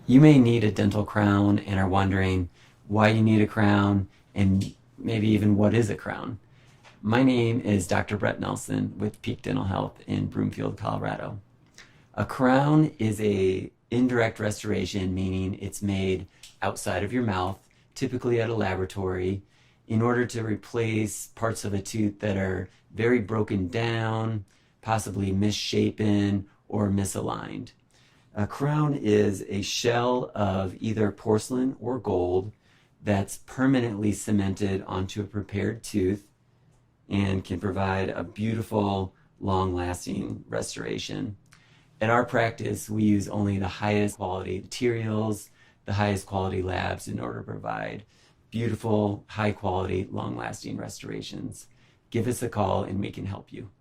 You may need a dental crown and are wondering why you need a crown and maybe even what is a crown. My name is Dr. Brett Nelson with Peak Dental Health in Broomfield, Colorado. A crown is a indirect restoration, meaning it's made outside of your mouth, typically at a laboratory, in order to replace parts of a tooth that are very broken down, possibly misshapen or misaligned. A crown is a shell of either porcelain or gold that's permanently cemented onto a prepared tooth and can provide a beautiful, long-lasting restoration. At our practice, we use only the highest quality materials, the highest quality labs in order to provide beautiful, high quality, long-lasting restorations. Give us a call and we can help you.